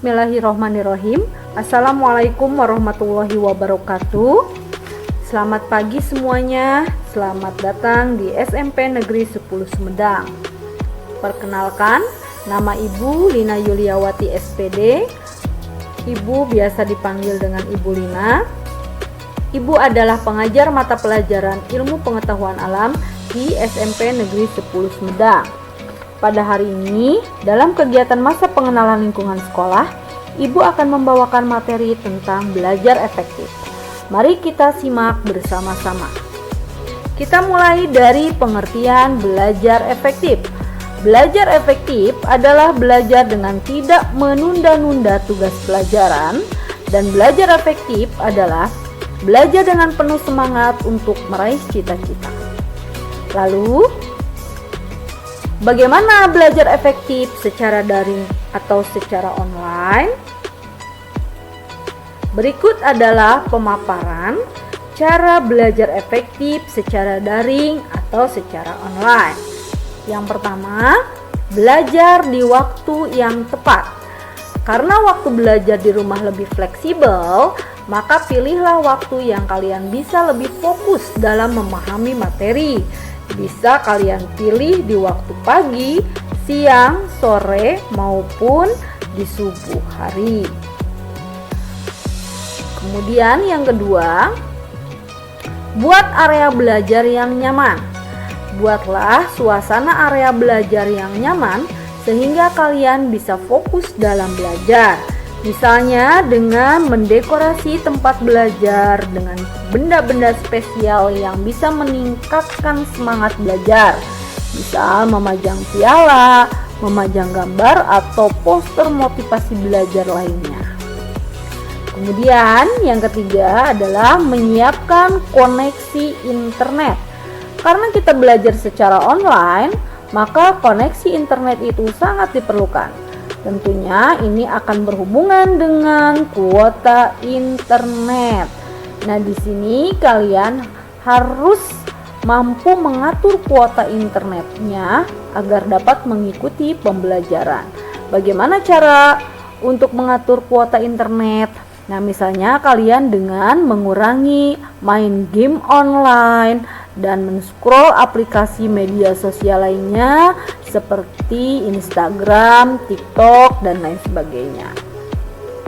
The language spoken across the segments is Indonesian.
Bismillahirrahmanirrahim. Assalamualaikum warahmatullahi wabarakatuh. Selamat pagi semuanya. Selamat datang di SMP Negeri 10 Sumedang. Perkenalkan, nama Ibu Lina Yuliawati SPD. Ibu biasa dipanggil dengan Ibu Lina. Ibu adalah pengajar mata pelajaran Ilmu Pengetahuan Alam di SMP Negeri 10 Sumedang. Pada hari ini, dalam kegiatan masa pengenalan lingkungan sekolah, Ibu akan membawakan materi tentang belajar efektif. Mari kita simak bersama-sama. Kita mulai dari pengertian belajar efektif. Belajar efektif adalah belajar dengan tidak menunda-nunda tugas pelajaran, dan belajar efektif adalah belajar dengan penuh semangat untuk meraih cita-cita. Lalu, bagaimana belajar efektif secara daring atau secara online? Berikut adalah pemaparan cara belajar efektif secara daring atau secara online. Yang pertama, belajar di waktu yang tepat. Karena waktu belajar di rumah lebih fleksibel, maka pilihlah waktu yang kalian bisa lebih fokus dalam memahami materi. Bisa kalian pilih di waktu pagi, siang, sore, maupun di subuh hari. Kemudian yang kedua, buat area belajar yang nyaman. Buatlah suasana area belajar yang nyaman sehingga kalian bisa fokus dalam belajar. Misalnya dengan mendekorasi tempat belajar dengan benda-benda spesial yang bisa meningkatkan semangat belajar. Misal memajang piala, memajang gambar, atau poster motivasi belajar lainnya. Kemudian yang ketiga adalah menyiapkan koneksi internet. Karena kita belajar secara online, maka koneksi internet itu sangat diperlukan. Tentunya ini akan berhubungan dengan kuota internet. Nah, di sini kalian harus mampu mengatur kuota internetnya agar dapat mengikuti pembelajaran. Bagaimana cara untuk mengatur kuota internet? Nah, misalnya kalian dengan mengurangi main game online dan men-scroll aplikasi media sosial lainnya seperti Instagram, TikTok, dan lain sebagainya.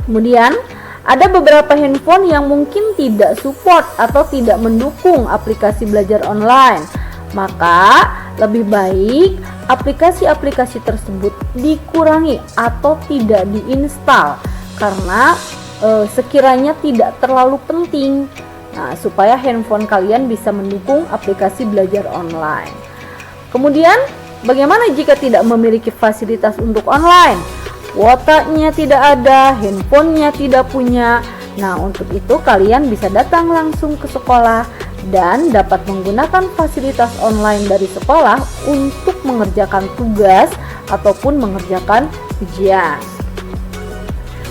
Kemudian, ada beberapa handphone yang mungkin tidak support atau tidak mendukung aplikasi belajar online. Maka, lebih baik aplikasi-aplikasi tersebut dikurangi atau tidak diinstal karena sekiranya tidak terlalu penting. Nah, supaya handphone kalian bisa mendukung aplikasi belajar online. Kemudian, bagaimana jika tidak memiliki fasilitas untuk online? Kuotanya tidak ada, handphonenya tidak punya. Nah, untuk itu kalian bisa datang langsung ke sekolah dan dapat menggunakan fasilitas online dari sekolah untuk mengerjakan tugas ataupun mengerjakan ujian.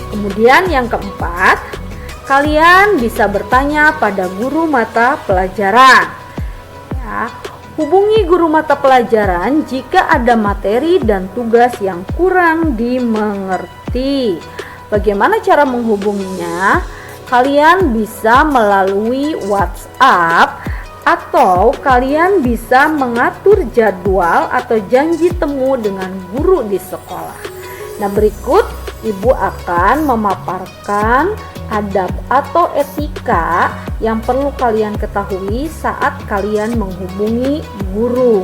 Kemudian yang keempat, kalian bisa bertanya pada guru mata pelajaran. Ya, hubungi guru mata pelajaran jika ada materi dan tugas yang kurang dimengerti. Bagaimana cara menghubunginya? Kalian bisa melalui WhatsApp atau kalian bisa mengatur jadwal atau janji temu dengan guru di sekolah. Nah, berikut Ibu akan memaparkan adab atau etika yang perlu kalian ketahui saat kalian menghubungi guru.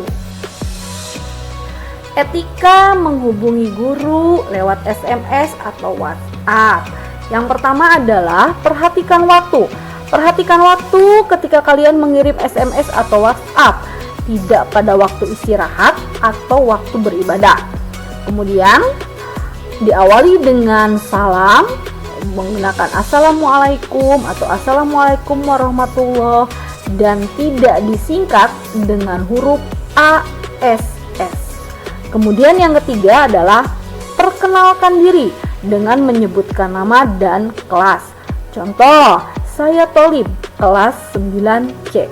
Etika menghubungi guru lewat SMS atau WhatsApp. Yang pertama adalah perhatikan waktu. Perhatikan waktu ketika kalian mengirim SMS atau WhatsApp, tidak pada waktu istirahat atau waktu beribadah. Kemudian diawali dengan salam menggunakan assalamualaikum atau assalamualaikum warahmatullah dan tidak disingkat dengan huruf ASS. Kemudian yang ketiga adalah perkenalkan diri dengan menyebutkan nama dan kelas. Contoh, saya Tholib, kelas 9C.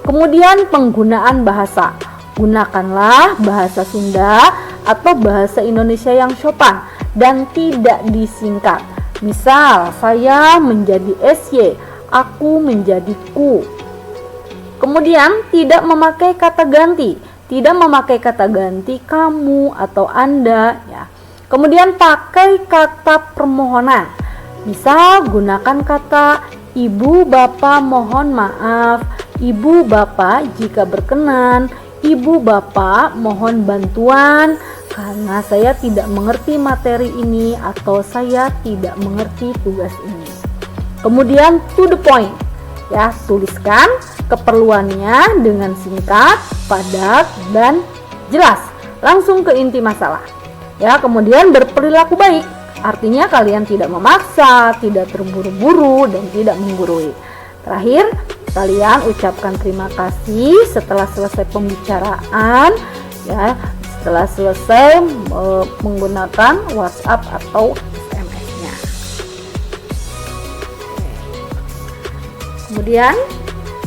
Kemudian penggunaan bahasa. Gunakanlah bahasa Sunda atau bahasa Indonesia yang sopan dan tidak disingkat. Misal, saya menjadi SY, aku menjadi ku. Kemudian tidak memakai kata ganti, tidak memakai kata ganti kamu atau Anda ya. Kemudian pakai kata permohonan. Misal gunakan kata ibu bapak mohon maaf, ibu bapak jika berkenan, ibu bapak mohon bantuan karena saya tidak mengerti materi ini atau saya tidak mengerti tugas ini. Kemudian to the point ya, tuliskan keperluannya dengan singkat, padat, dan jelas, langsung ke inti masalah ya. Kemudian berperilaku baik, artinya kalian tidak memaksa, tidak terburu-buru, dan tidak menggurui. Terakhir, kalian ucapkan terima kasih setelah selesai pembicaraan ya, setelah selesai menggunakan WhatsApp atau SMS-nya. Kemudian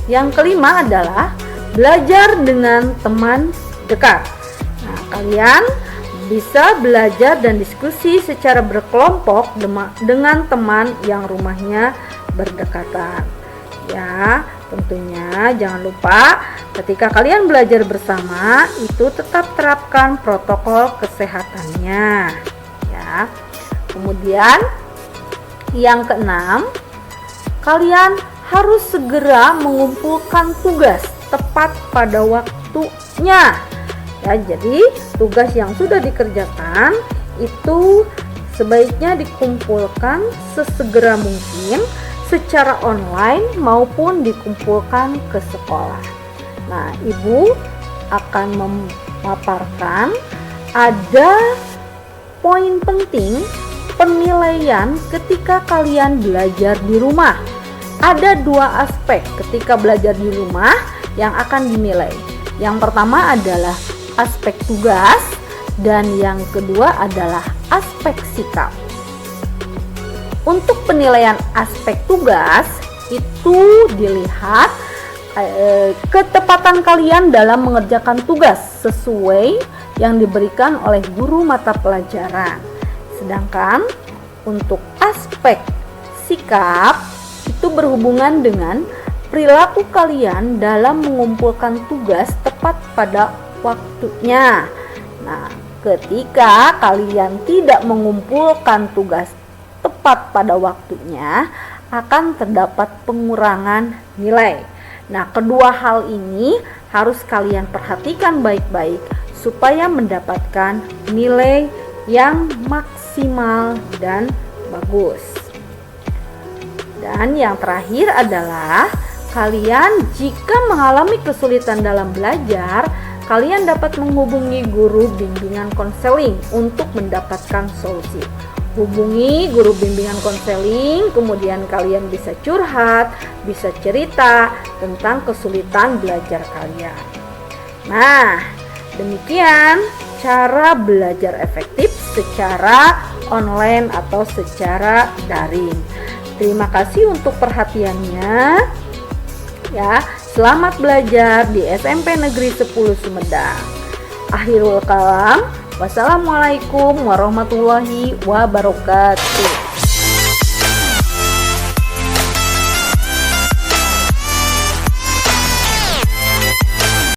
yang kelima adalah belajar dengan teman dekat. Nah, kalian bisa belajar dan diskusi secara berkelompok dengan teman yang rumahnya berdekatan. Ya, tentunya jangan lupa ketika kalian belajar bersama itu tetap terapkan protokol kesehatannya. Ya. Kemudian yang keenam, kalian harus segera mengumpulkan tugas tepat pada waktunya. Ya, jadi tugas yang sudah dikerjakan itu sebaiknya dikumpulkan sesegera mungkin secara online maupun dikumpulkan ke sekolah. Nah, Ibu akan memaparkan ada poin penting penilaian ketika kalian belajar di rumah. Ada dua aspek ketika belajar di rumah yang akan dinilai. Yang pertama adalah aspek tugas dan yang kedua adalah aspek sikap. Untuk penilaian aspek tugas itu dilihat ketepatan kalian dalam mengerjakan tugas sesuai yang diberikan oleh guru mata pelajaran. Sedangkan untuk aspek sikap itu berhubungan dengan perilaku kalian dalam mengumpulkan tugas tepat pada waktunya. Nah, ketika kalian tidak mengumpulkan tugas tepat pada waktunya, akan terdapat pengurangan nilai. Nah, kedua hal ini harus kalian perhatikan baik-baik supaya mendapatkan nilai yang maksimal dan bagus. Dan yang terakhir adalah kalian jika mengalami kesulitan dalam belajar, kalian dapat menghubungi guru bimbingan konseling untuk mendapatkan solusi. Hubungi guru bimbingan konseling, kemudian kalian bisa curhat, bisa cerita tentang kesulitan belajar kalian. Nah, demikian cara belajar efektif secara online atau secara daring. Terima kasih untuk perhatiannya. Ya, selamat belajar di SMP Negeri 10 Sumedang. Akhirul kalam. Wassalamualaikum warahmatullahi wabarakatuh.